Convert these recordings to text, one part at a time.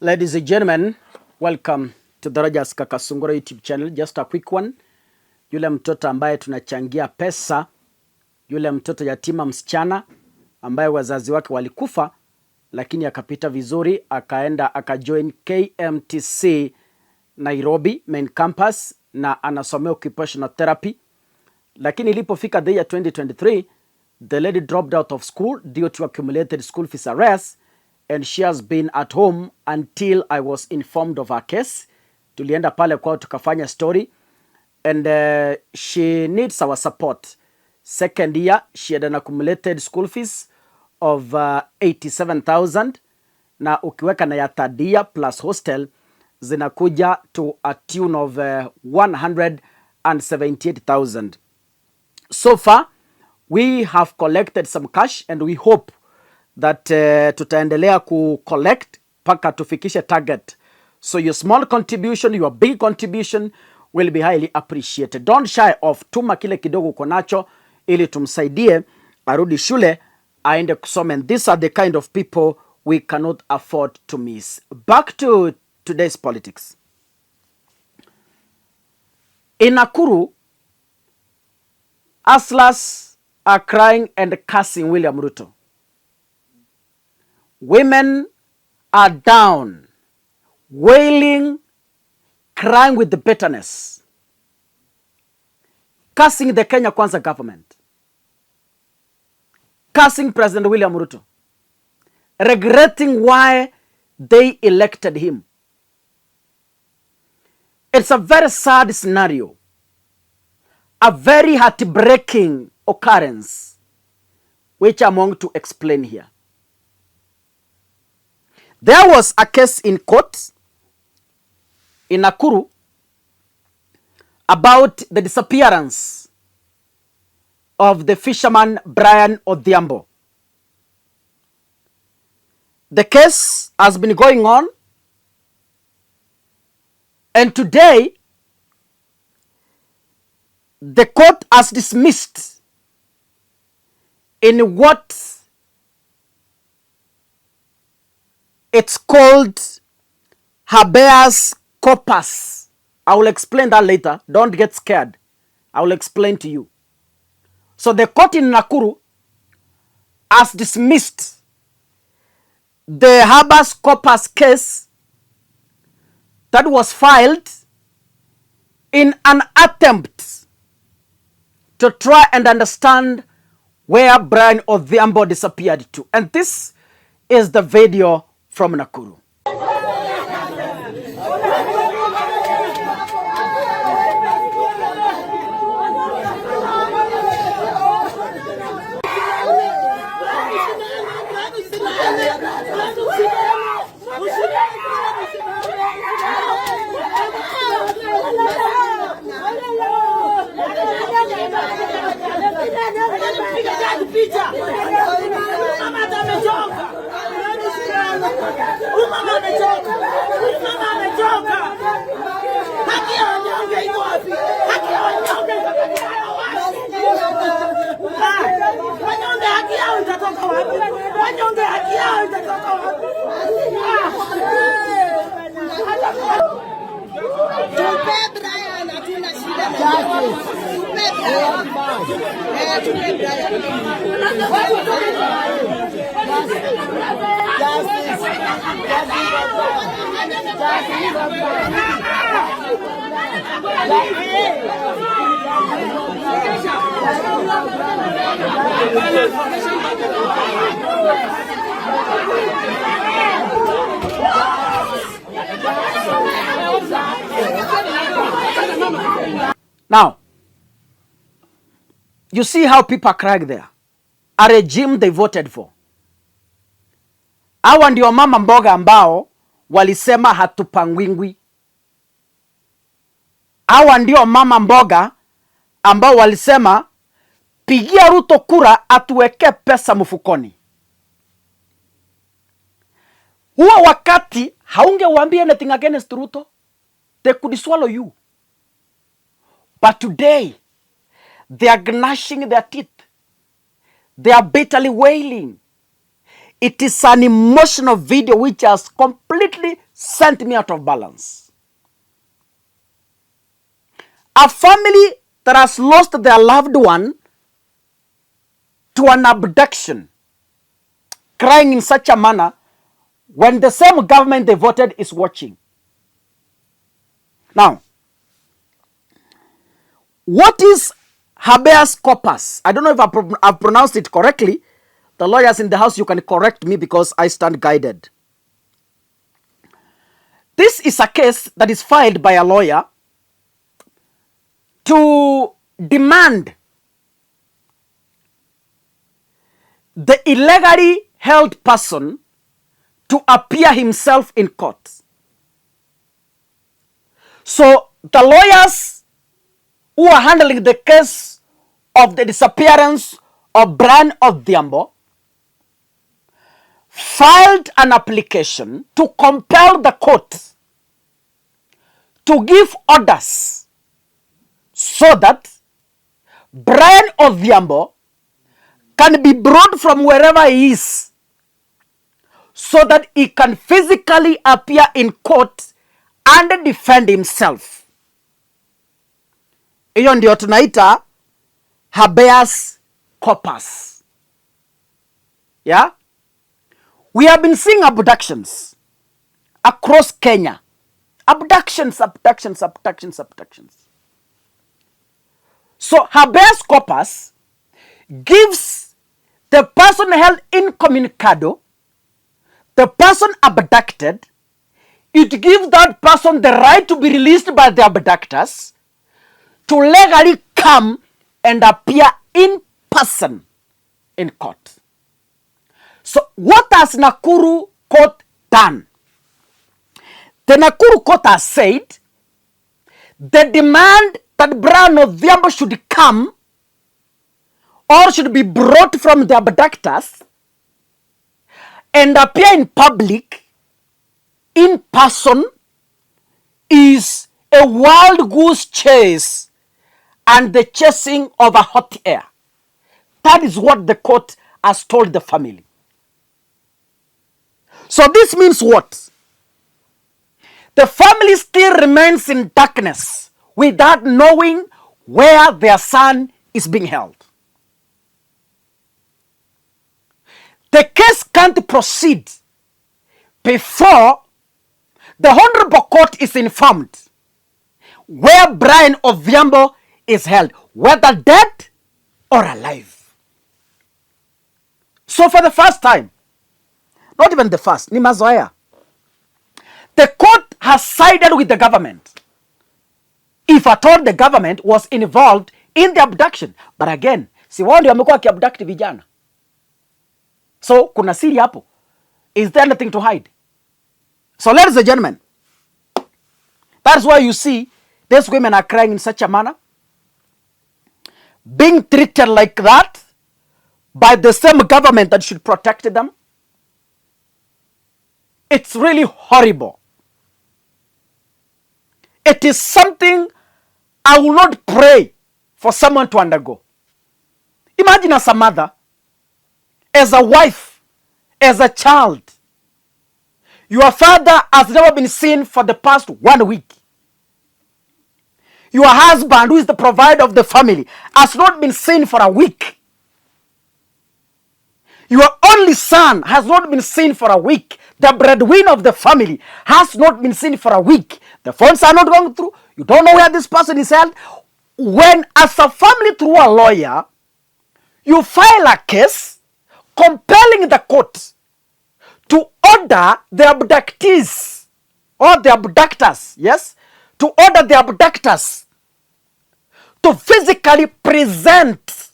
Ladies and gentlemen, welcome to the Rogers Kakasungura YouTube channel. Just a quick one. Yule mtoto ambaye tunachangia pesa, yule mtoto yatima msichana ambaye wazazi wake walikufa, lakini akapita vizuri, akaenda akajoin KMTC Nairobi main campus na anasomea occupational therapy. Lakini ilipofika the year 2023, the lady dropped out of school due to accumulated school fees arrears, and she has been at home until I was informed of her case. Tulienda pale kwao tukafanya story, and she needs our support. Second year, she had an accumulated school fees of 87,000, na ukiweka na ya third year plus hostel zinakuja to a tune of 178,000. So far, we have collected some cash and we hope that tutaendelea collect paka tufikishe target. So your small contribution, your big contribution will be highly appreciated. Don't shy off. Tuma kile kidogo uko nacho ili tumsaidie arudi shule aende kusoma. And these are the kind of people we cannot afford to miss. Back to today's politics. In Nakuru, hustlers are crying and cursing William Ruto. Women are down, wailing, crying with the bitterness, cursing the Kenya Kwanza government, cursing President William Ruto, regretting why they elected him. It's a very sad scenario, a very heartbreaking occurrence, which I'm going to explain here. There was a case in court in Nakuru about the disappearance of the fisherman Brian Odhiambo. The case has been going on, and today the court has dismissed in what it's called habeas corpus. I will explain that later. Don't get scared. I will explain to you. So the court in Nakuru has dismissed the habeas corpus case that was filed in an attempt to try and understand where Brian Odhiambo disappeared to. And this is the video from Nakuru. Now, you see how people are crying there. A regime they voted for. Hawa ndio mama mboga ambao walisema hatupangwingwi. Hawa ndio mama mboga ambao walisema pigia Ruto kura atuweke pesa mfukoni. Huo wakati haungewaambia anything against Ruto. They could swallow you. But today, they are gnashing their teeth. They are bitterly wailing. It is an emotional video which has completely sent me out of balance. A family that has lost their loved one to an abduction, crying in such a manner when the same government they voted is watching. Now, what is habeas corpus? I don't know if I've pronounced it correctly. The lawyers in the house, you can correct me because I stand guided. This is a case that is filed by a lawyer to demand the illegally held person to appear himself in court. So the lawyers who are handling the case of the disappearance of Brian Odhiambo filed an application to compel the court to give orders so that Brian Odhiambo can be brought from wherever he is so that he can physically appear in court and defend himself. Hiyo ndio tunaita habeas corpus. Yeah? We have been seeing abductions across Kenya. Abductions. So habeas corpus gives the person held incommunicado, the person abducted, it gives that person the right to be released by the abductors to legally come and appear in person in court. So what has Nakuru court done? The Nakuru court has said the demand that Brian Odhiambo should come or should be brought from the abductors and appear in public in person is a wild goose chase and the chasing of a hot air. That is what the court has told the family. So this means what? The family still remains in darkness without knowing where their son is being held. The case can't proceed before the Honorable Court is informed where Brian Odhiambo is held, whether dead or alive. So for the first time, not even the first, ni mazoea, the court has sided with the government, if at all the government was involved in the abduction. But again, si wao ndio wamekuwa wakiabduct vijana. So kuna siri hapo. Is there anything to hide? So ladies and gentlemen, that's why you see these women are crying in such a manner, being treated like that by the same government that should protect them. It's really horrible. It is something I will not pray for someone to undergo. Imagine as a mother, as a wife, as a child, your father has never been seen for the past 1 week. Your husband, who is the provider of the family, has not been seen for a week. Your only son has not been seen for a week. The breadwinner of the family has not been seen for a week. The phones are not going through. You don't know where this person is held. When, as a family, through a lawyer, you file a case compelling the court to order the abductees or the abductors, yes, to order the abductors to physically present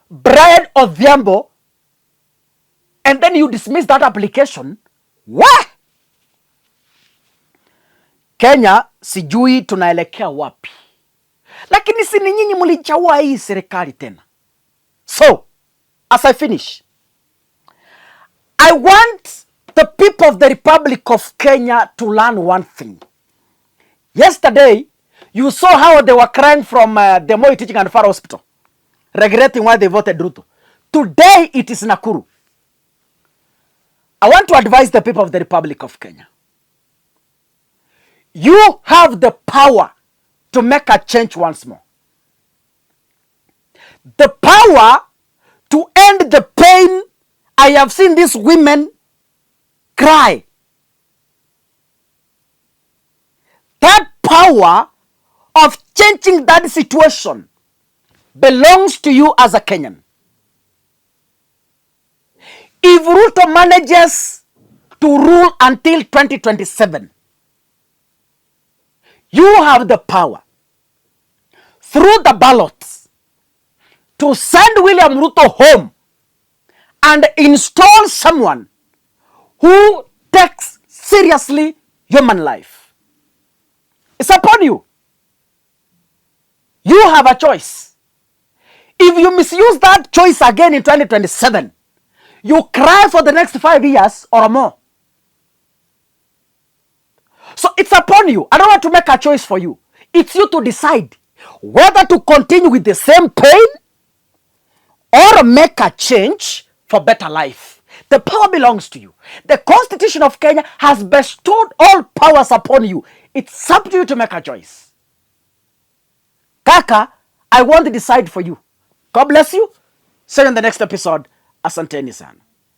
Brian Odhiambo, and then you dismiss that application. What? Kenya, sijui tunaelekea wapi. Lakini si ni nyinyi mlichagua hii serikali tena. So, as I finish, I want the people of the Republic of Kenya to learn one thing. Yesterday, you saw how they were crying from the Moi Teaching and Referral Hospital, regretting why they voted Ruto. Today, it is Nakuru. I want to advise the people of the Republic of Kenya. You have the power to make a change once more. The power to end the pain. I have seen these women cry. That power of changing that situation belongs to you as a Kenyan. If Ruto manages to rule until 2027, you have the power through the ballots to send William Ruto home and install someone who takes seriously human life. It's upon you. You have a choice. If you misuse that choice again in 2027, you cry for the next 5 years or more. So it's upon you. I don't want to make a choice for you. It's you to decide whether to continue with the same pain or make a change for better life. The power belongs to you. The Constitution of Kenya has bestowed all powers upon you. It's up to you to make a choice. Kaka, I won't decide for you. God bless you. See you in the next episode. Asanteni sana.